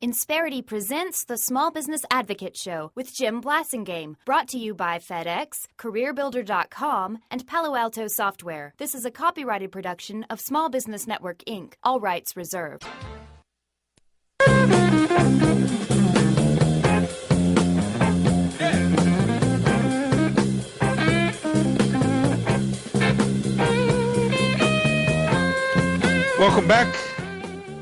Insperity presents the Small Business Advocate Show with Jim Blasingame, brought to you by FedEx, CareerBuilder.com, and Palo Alto Software. This is a copyrighted production of Small Business Network, Inc., all rights reserved. Welcome back.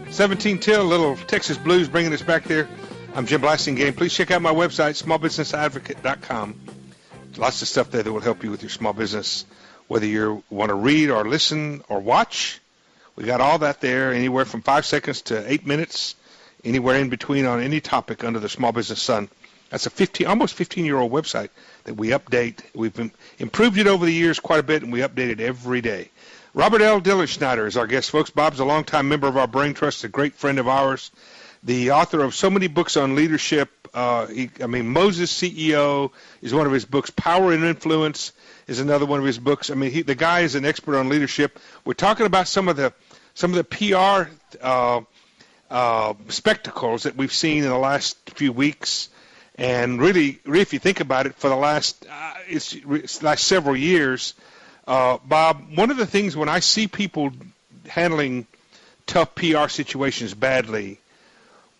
17 till, a little Texas blues bringing us back there. I'm Jim Blasingame. Please check out my website, smallbusinessadvocate.com. Lots of stuff there that will help you with your small business, whether you want to read or listen or watch. We got all that there, anywhere from 5 seconds to 8 minutes, anywhere in between on any topic under the small business sun. That's a almost 15-year-old website that we update. We've improved it over the years quite a bit, and we update it every day. Robert L. Dilenschneider is our guest, folks. Bob's a longtime member of our Brain Trust, a great friend of ours, the author of so many books on leadership. Moses CEO is one of his books. Power and Influence is another one of his books. The guy is an expert on leadership. We're talking about some of the PR spectacles that we've seen in the last few weeks, and really, if you think about it, for the last several years. Bob, one of the things when I see people handling tough PR situations badly,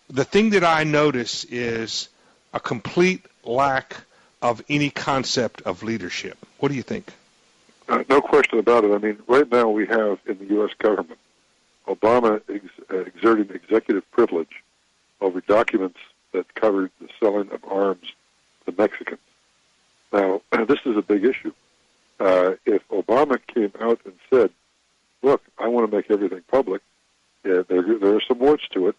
the thing that I notice is a complete lack of any concept of leadership. What do you think? No question about it. Right now we have in the U.S. government Obama exerting executive privilege over documents that covered the selling of arms to Mexicans. Now, this is a big issue. If Obama came out and said, look, I want to make everything public, there are some warts to it,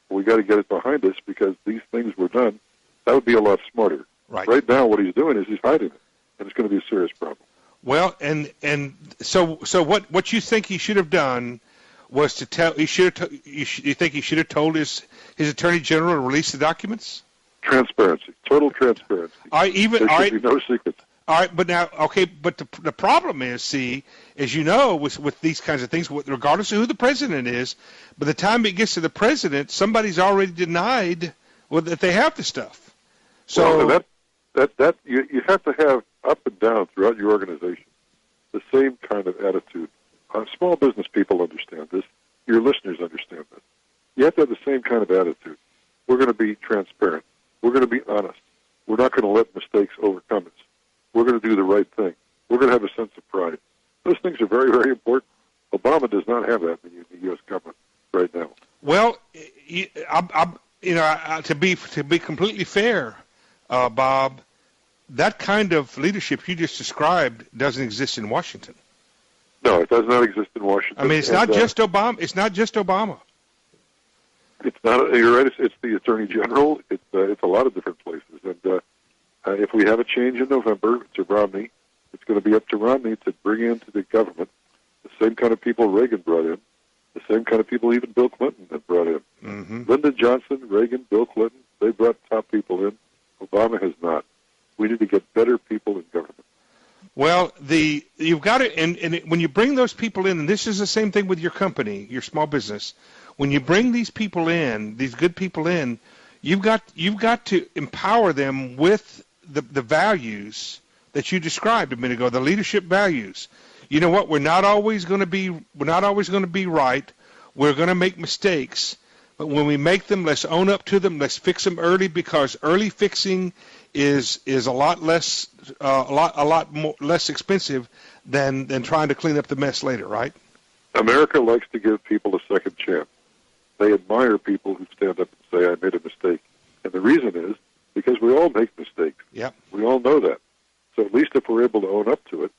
we got to get it behind us because these things were done, that would be a lot smarter. Right now what he's doing is he's hiding it, and it's going to be a serious problem. Well, and so what you think he should have done was to tell, you think he should have told his attorney general to release the documents? Transparency, total transparency. There should be no secrets. All right, but the problem is, as you know, with these kinds of things, regardless of who the president is, by the time it gets to the president, somebody's already denied that they have the stuff. So that you have to have up and down throughout your organization the same kind of attitude. Small business people understand this. Your listeners understand this. You have to have the same kind of attitude. We're going to be transparent. We're going to be honest. We're not going to let mistakes overcome us. We're going to do the right thing. We're going to have a sense of pride. Those things are very, very important. Obama does not have that in the U.S. government right now. Well, to be completely fair, Bob, that kind of leadership you just described doesn't exist in Washington. No, it does not exist in Washington. It's not just Obama. It's not just Obama. It's not. You're right. It's the Attorney General. It's a lot of different places. And if we have a change in November to Romney, it's going to be up to Romney to bring into the government the same kind of people Reagan brought in, the same kind of people even Bill Clinton had brought in. Mm-hmm. Lyndon Johnson, Reagan, Bill Clinton, they brought top people in. Obama has not. We need to get better people in government. Well, you've got to, and when you bring those people in, and this is the same thing with your company, your small business, when you bring these people in, these good people in, you've got to empower them with the values that you described a minute ago, the leadership values. You know what? We're not always going to be right. We're going to make mistakes, but when we make them, let's own up to them. Let's fix them early, because early fixing is a lot less expensive than trying to clean up the mess later, right? America likes to give people a second chance. They admire people who stand up and say, I made a mistake. And the reason is because we all make mistakes. Yep. We all know that. So at least if we're able to own up to it,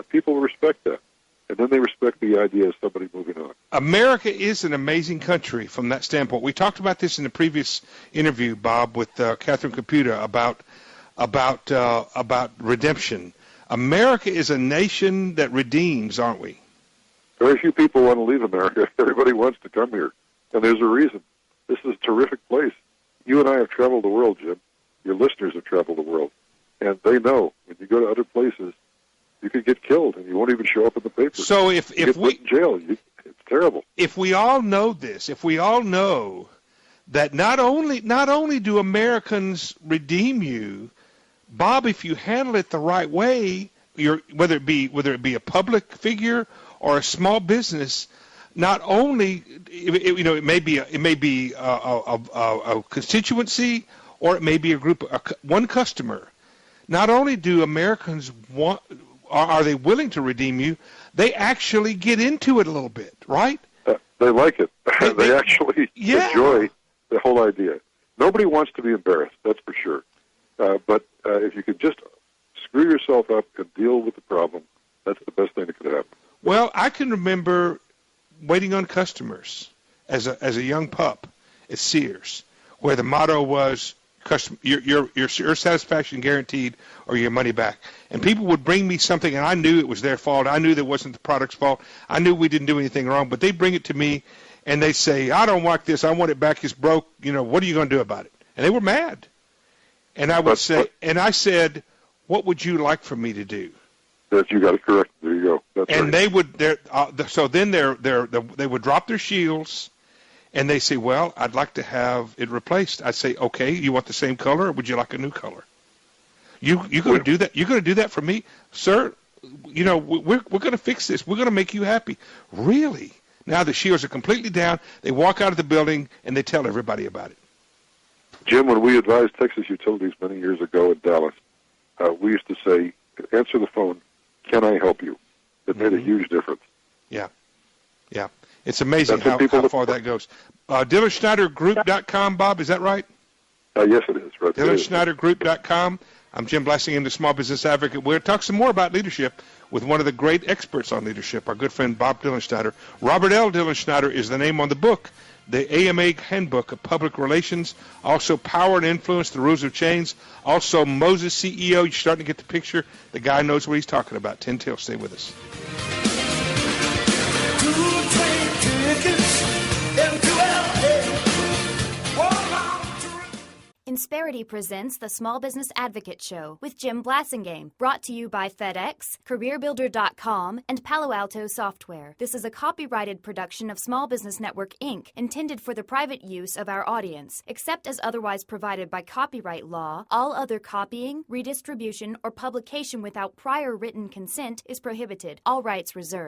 people respect that. And then they respect the idea of somebody moving on. America is an amazing country from that standpoint. We talked about this in the previous interview, Bob, with Catherine Caputa about redemption. America is a nation that redeems, aren't we? Very few people want to leave America. Everybody wants to come here. And there's a reason. This is a terrific place. You and I have traveled the world, Jim. Your listeners have traveled the world. And they know when you go to other places, you could get killed and you won't even show up in the paper. So if we put in jail, it's terrible. If we all know this, if we all know that not only do Americans redeem you, Bob, if you handle it the right way, whether it be a public figure or a small business, not only it may be a constituency, or it may be a group, one customer. Not only do Americans are they willing to redeem you, they actually get into it a little bit, right? They like it. They actually enjoy the whole idea. Nobody wants to be embarrassed, that's for sure. But if you could just screw yourself up and deal with the problem, that's the best thing that could happen. Well, I can remember waiting on customers as a young pup at Sears, where the motto was your satisfaction guaranteed or your money back. And people would bring me something, and I knew it was their fault. I knew that wasn't the product's fault. I knew we didn't do anything wrong, but they'd bring it to me, and they'd say, I don't like this. I want it back. It's broke. What are you going to do about it? And they were mad. And I I said, what would you like for me to do? That you got it correct. There you go. That's and right. They would, so then they would drop their shields, and they say, well, I'd like to have it replaced. I'd say, okay, you want the same color, or would you like a new color? You're going to do that? You're going to do that for me, sir? We're going to fix this. We're going to make you happy. Really? Now the shields are completely down. They walk out of the building and they tell everybody about it. Jim, when we advised Texas Utilities many years ago in Dallas, we used to say, answer the phone, can I help you? It made a huge difference. Yeah. It's amazing how far that goes. Dilenschneidergroup.com, Bob, is that right? Yes, it is. Right. Dilenschneidergroup.com. I'm Jim Blasingame, the Small Business Advocate. We'll talk some more about leadership with one of the great experts on leadership, our good friend Bob Dilenschneider. Robert L. Dilenschneider is the name on the book, the AMA Handbook of Public Relations, also Power and Influence, The Rules of Change, also Moses CEO. You're starting to get the picture. The guy knows what he's talking about. 10 till. Stay with us. Insperity presents the Small Business Advocate Show with Jim Blasingame, brought to you by FedEx, CareerBuilder.com, and Palo Alto Software. This is a copyrighted production of Small Business Network, Inc., intended for the private use of our audience. Except as otherwise provided by copyright law, all other copying, redistribution, or publication without prior written consent is prohibited. All rights reserved.